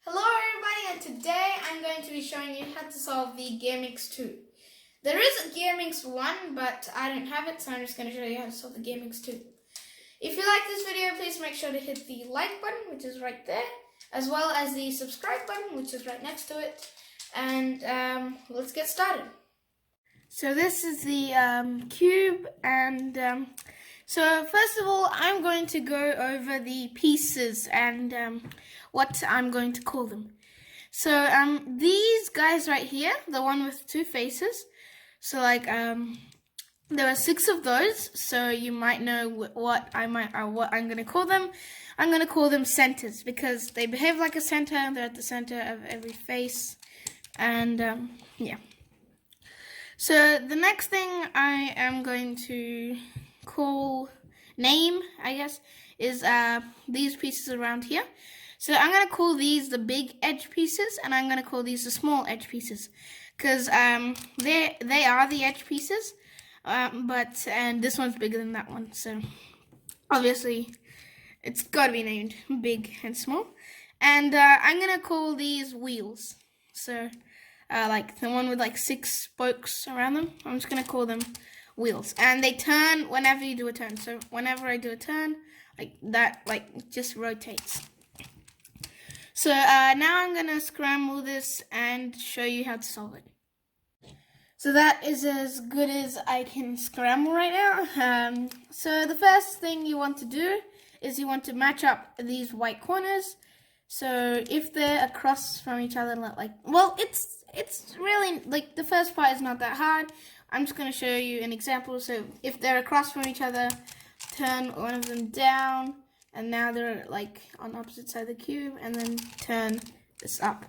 Hello everybody, and today I'm going to be showing you how to solve the Minx 2. There is a Minx 1, but I don't have it, so I'm just going to show you how to solve the Minx 2. If you like this video, please make sure to hit the like button, which is right there, as well as the subscribe button, which is right next to it. And let's get started. So this is the cube, and so first of all, I'm going to go over the pieces and what I'm going to call them. So these guys right here, the one with two faces, so like there are 6 of those, so you might know what I'm going to call them. I'm going to call them centers because they behave like a center. They're at the center of every face, and yeah. So the next thing I am going to name, I guess, is these pieces around here. So I'm going to call these the big edge pieces, and I'm going to call these the small edge pieces, because they are the edge pieces, and this one's bigger than that one, so obviously it's got to be named big and small. And I'm going to call these wheels, so like the one with like 6 spokes around them, I'm just going to call them wheels, and they turn whenever you do a turn. So whenever I do a turn, like that, like just rotates. So now I'm gonna scramble this and show you how to solve it. So that is as good as I can scramble right now. So the first thing you want to do is you want to match up these white corners. So if they're across from each other, like, well, it's really, like, the first part is not that hard. I'm just going to show you an example. So if they're across from each other, turn one of them down, and now they're like on opposite side of the cube, and then turn this up.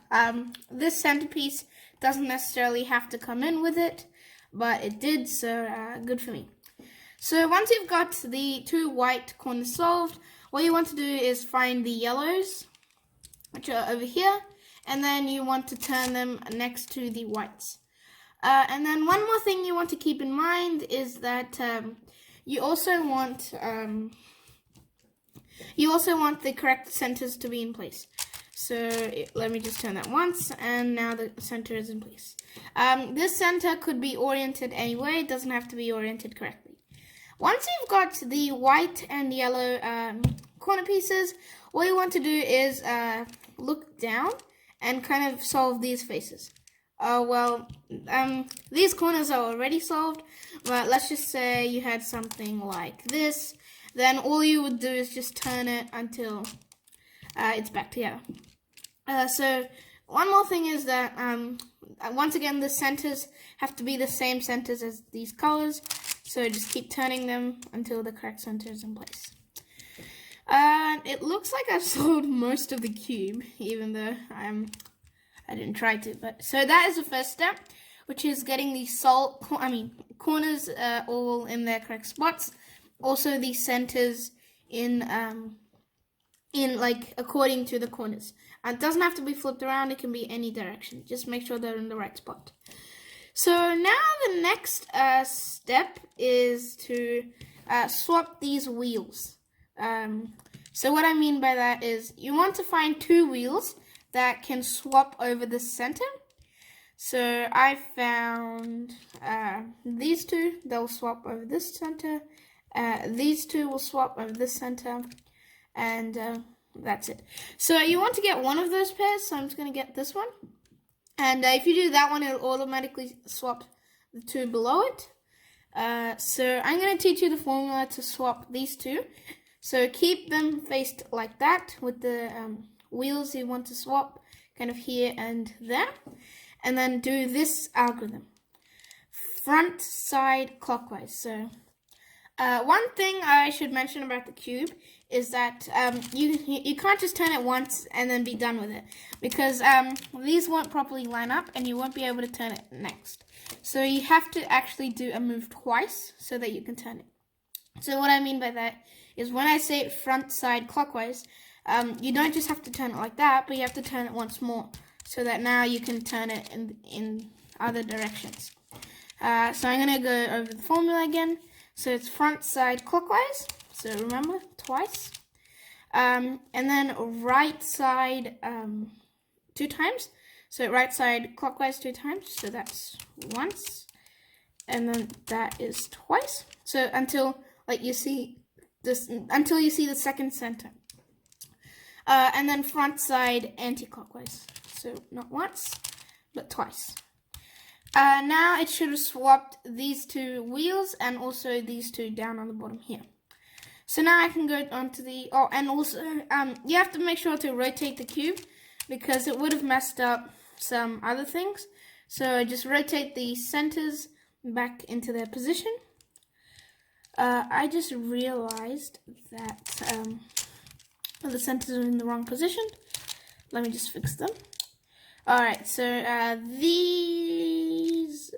This centerpiece doesn't necessarily have to come in with it, but it did, so good for me. So once you've got the 2 white corners solved, what you want to do is find the yellows, which are over here, and then you want to turn them next to the whites. And then one more thing you want to keep in mind is that you also want the correct centers to be in place. So let me just turn that once, and now the center is in place. This center could be oriented anyway. It doesn't have to be oriented correctly. Once you've got the white and yellow corner pieces, what you want to do is look down and kind of solve these faces. These corners are already solved, but let's just say you had something like this. Then all you would do is just turn it until it's back together. So one more thing is that once again, the centers have to be the same centers as these colors. So just keep turning them until the correct center is in place. It looks like I've solved most of the cube, even though I didn't try to. But so that is the first step, which is getting the corners all in their correct spots. Also the centers in like according to the corners. It doesn't have to be flipped around, it can be any direction. Just make sure they're in the right spot. So now the next step is to swap these wheels. So what I mean by that is you want to find 2 wheels that can swap over the center. So I found these 2, they'll swap over this center. These 2 will swap over this center, and that's it. So you want to get one of those pairs, so I'm just going to get this one. And if you do that one, it'll automatically swap the 2 below it. So I'm going to teach you the formula to swap these 2. So keep them faced like that with the wheels you want to swap kind of here and there. And then do this algorithm. Front, side, clockwise. So one thing I should mention about the cube is that you can't just turn it once and then be done with it, because these won't properly line up and you won't be able to turn it next. So you have to actually do a move twice so that you can turn it. So what I mean by that is when I say front, side, clockwise, you don't just have to turn it like that, but you have to turn it once more so that now you can turn it in other directions. So I'm going to go over the formula again. So it's front, side, clockwise. So remember, twice. And then right side 2 times. So right side clockwise 2 times. So that's once. And then that is twice. So until like you see this, until you see the second center. And then front side anti-clockwise. So not once, but twice. Now it should have swapped these 2 wheels and also these 2 down on the bottom here. So now I can go onto the, oh, and also you have to make sure to rotate the cube because it would have messed up some other things. So just rotate the centers back into their position. I just realized that the centers are in the wrong position. Let me just fix them. Alright, so these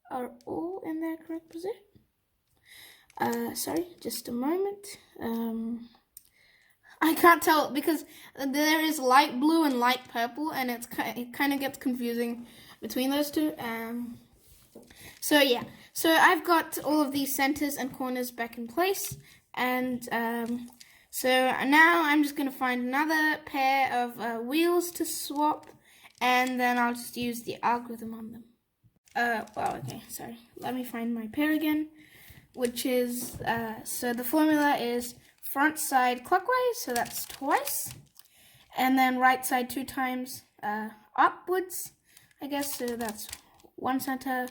are all in their correct position. Sorry, just a moment. I can't tell because there is light blue and light purple, and it kind of gets confusing between those two. So yeah, so I've got all of these centers and corners back in place, and so now I'm just going to find another pair of wheels to swap, and then I'll just use the algorithm on them. Well, okay, sorry. Let me find my pair again, which is, so the formula is front side clockwise, so that's twice, and then right side 2 times upwards, I guess, so that's 1 center,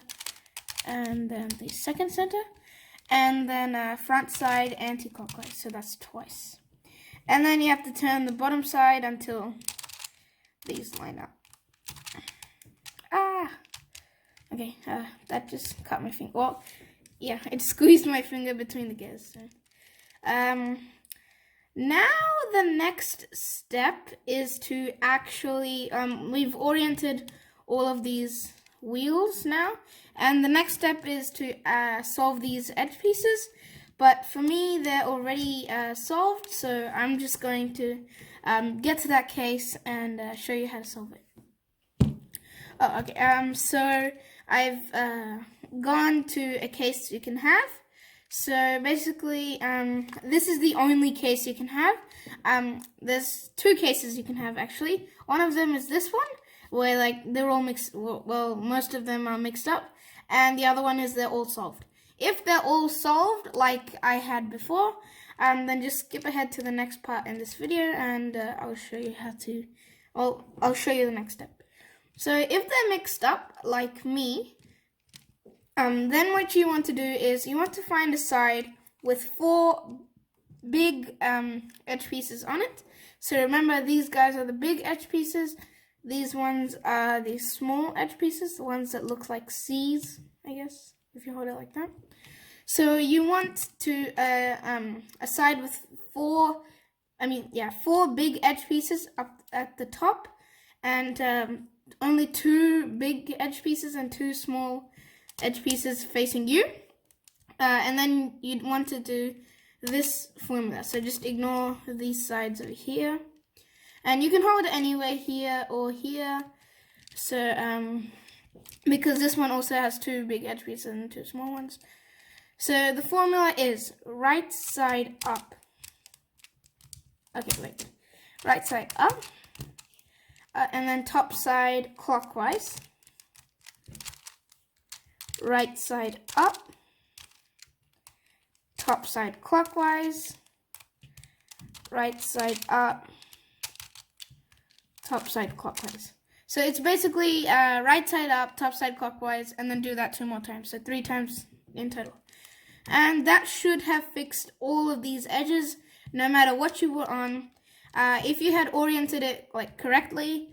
and then the second center, and then front side anti-clockwise, so that's twice. And then you have to turn the bottom side until these line up. Okay, that just cut my finger. Well, yeah, it squeezed my finger between the gears. So. Now the next step is to actually, we've oriented all of these wheels now, and the next step is to solve these edge pieces. But for me, they're already solved, so I'm just going to get to that case and show you how to solve it. Oh, okay. So I've gone to a case you can have. So basically, this is the only case you can have. There's 2 cases you can have actually. One of them is this one, where like they're all mixed. Well, most of them are mixed up, and the other one is they're all solved. If they're all solved, like I had before, then just skip ahead to the next part in this video, and I'll show you how to. I'll show you the next step. So if they're mixed up, like me, then what you want to do is you want to find a side with 4 big edge pieces on it. So remember, these guys are the big edge pieces. These ones are the small edge pieces, the ones that look like C's, I guess, if you hold it like that. So you want to a side with 4 big edge pieces up at the top, and only 2 big edge pieces and 2 small edge pieces facing you. And then you'd want to do this formula. So just ignore these sides over here. And you can hold it anywhere, here or here. So, because this one also has 2 big edge pieces and 2 small ones. So the formula is right side up. Okay, wait. Right side up. And then top side clockwise. Right side up. Top side clockwise. Right side up. Top side clockwise. So it's basically right side up, top side clockwise, and then do that 2 more times. So 3 times in total. And that should have fixed all of these edges, no matter what you were on. If you had oriented it like correctly,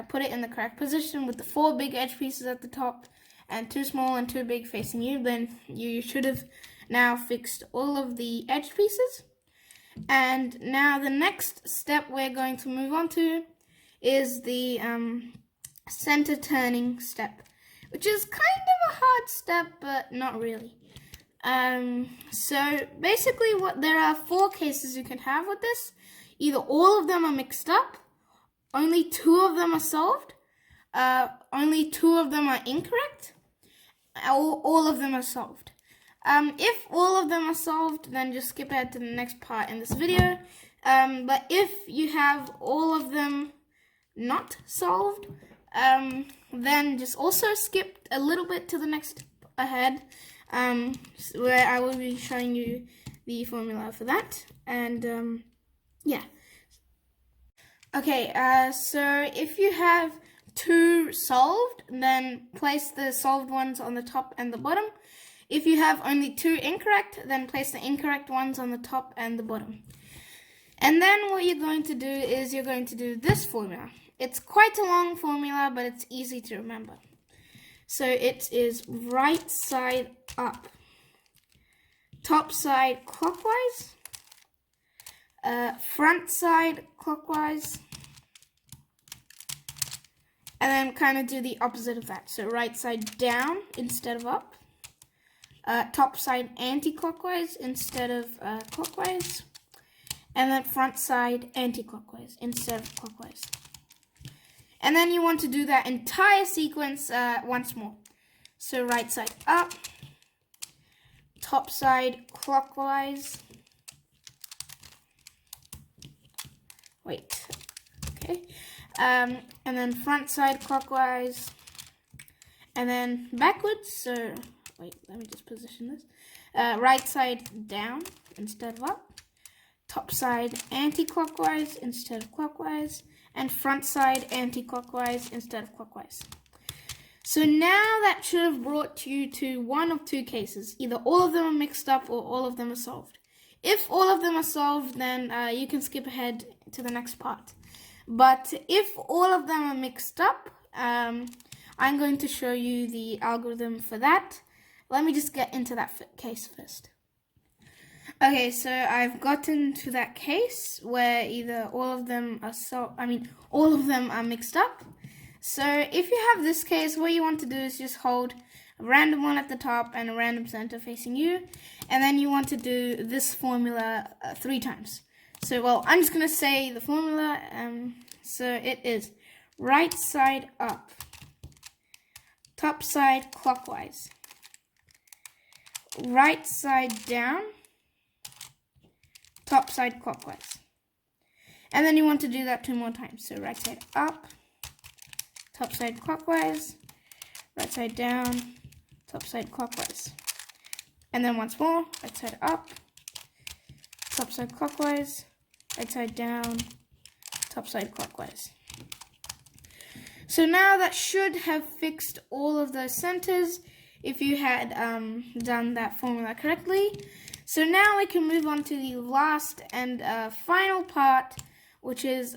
put it in the correct position with the 4 big edge pieces at the top and 2 small and 2 big facing you, then you should have now fixed all of the edge pieces. And now the next step we're going to move on to is the center turning step, which is kind of a hard step, but not really. So basically there are 4 cases you can have with this. Either all of them are mixed up, only 2 of them are solved, only 2 of them are incorrect, or all of them are solved. If all of them are solved, then just skip ahead to the next part in this video. But if you have all of them not solved, then just also skip a little bit to the next ahead, where I will be showing you the formula for that. And yeah. Okay, so if you have 2 solved, then place the solved ones on the top and the bottom. If you have only 2 incorrect, then place the incorrect ones on the top and the bottom. And then what you're going to do is you're going to do this formula. It's quite a long formula, but it's easy to remember. So it is right side up, top side clockwise, front side clockwise, and then kind of do the opposite of that. So right side down instead of up, top side anti-clockwise instead of clockwise, and then front side anti-clockwise instead of clockwise. And then you want to do that entire sequence once more. So right side up, top side clockwise, and then front side clockwise, and then backwards. So wait, let me just position this. Right side down instead of up, top side anti-clockwise instead of clockwise, and front side anti-clockwise instead of clockwise. So now that should have brought you to one of 2 cases. Either all of them are mixed up or all of them are solved. If all of them are solved, then you can skip ahead to the next part. But if all of them are mixed up, I'm going to show you the algorithm for that. Let me just get into that case first. Okay, so I've gotten to that case where either all of them are all of them are mixed up. So if you have this case, what you want to do is just hold a random one at the top and a random center facing you, and then you want to do this formula 3 times. So, well, I'm just going to say the formula. So it is right side up, top side clockwise, right side down, top side clockwise. And then you want to do that 2 more times. So right side up, top side clockwise, right side down, top side clockwise. And then once more, right side up, top side clockwise, right side down, top side clockwise. So now that should have fixed all of those centers if you had done that formula correctly. So now we can move on to the last and final part, which is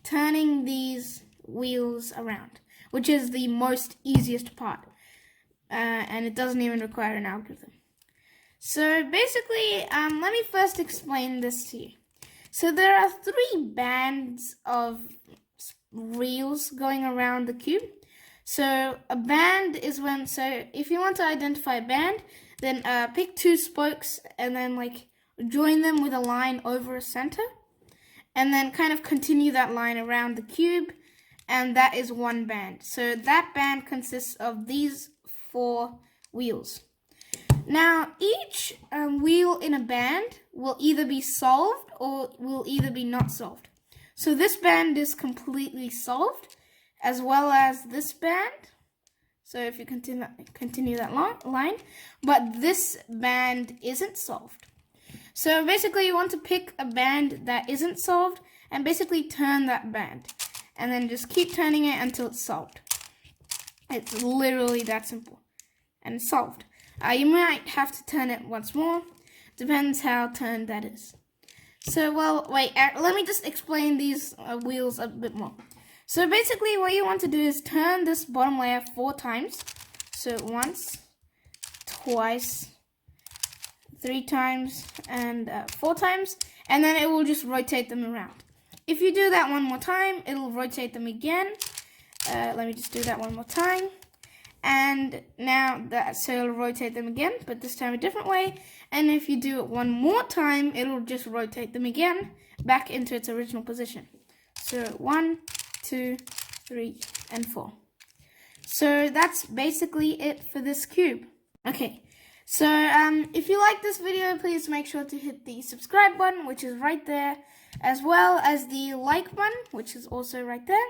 turning these wheels around, which is the most easiest part, and it doesn't even require an algorithm. So basically, let me first explain this to you. So there are 3 bands of wheels going around the cube. So a band is when, so if you want to identify a band, then pick 2 spokes and then like join them with a line over a center, and then kind of continue that line around the cube, and that is one band. So that band consists of these 4 wheels. Now each wheel in a band will either be solved or will either be not solved. So this band is completely solved, as well as this band. So if you continue that line, but this band isn't solved. So basically you want to pick a band that isn't solved and basically turn that band, and then just keep turning it until it's solved. It's literally that simple, and it's solved. You might have to turn it once more, depends how turned that is. So, well, wait, let me just explain these wheels a bit more. So basically what you want to do is turn this bottom layer 4 times. So once, twice, 3 times, and 4 times, and then it will just rotate them around. If you do that one more time, it'll rotate them again. Let me just do that one more time. And now so it'll rotate them again, but this time a different way. And if you do it one more time, it'll just rotate them again back into its original position. So 1, 2, 3, and 4. So that's basically it for this cube. Okay, So if you like this video, please make sure to hit the subscribe button, which is right there, as well as the like button, which is also right there.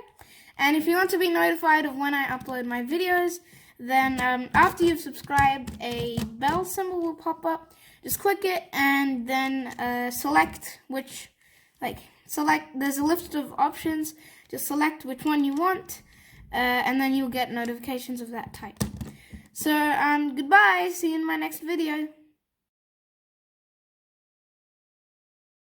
And if you want to be notified of when I upload my videos, then after you've subscribed, a bell symbol will pop up. Just click it and then select which, there's a list of options. Just select which one you want, and then you'll get notifications of that type. So goodbye, see you in my next video.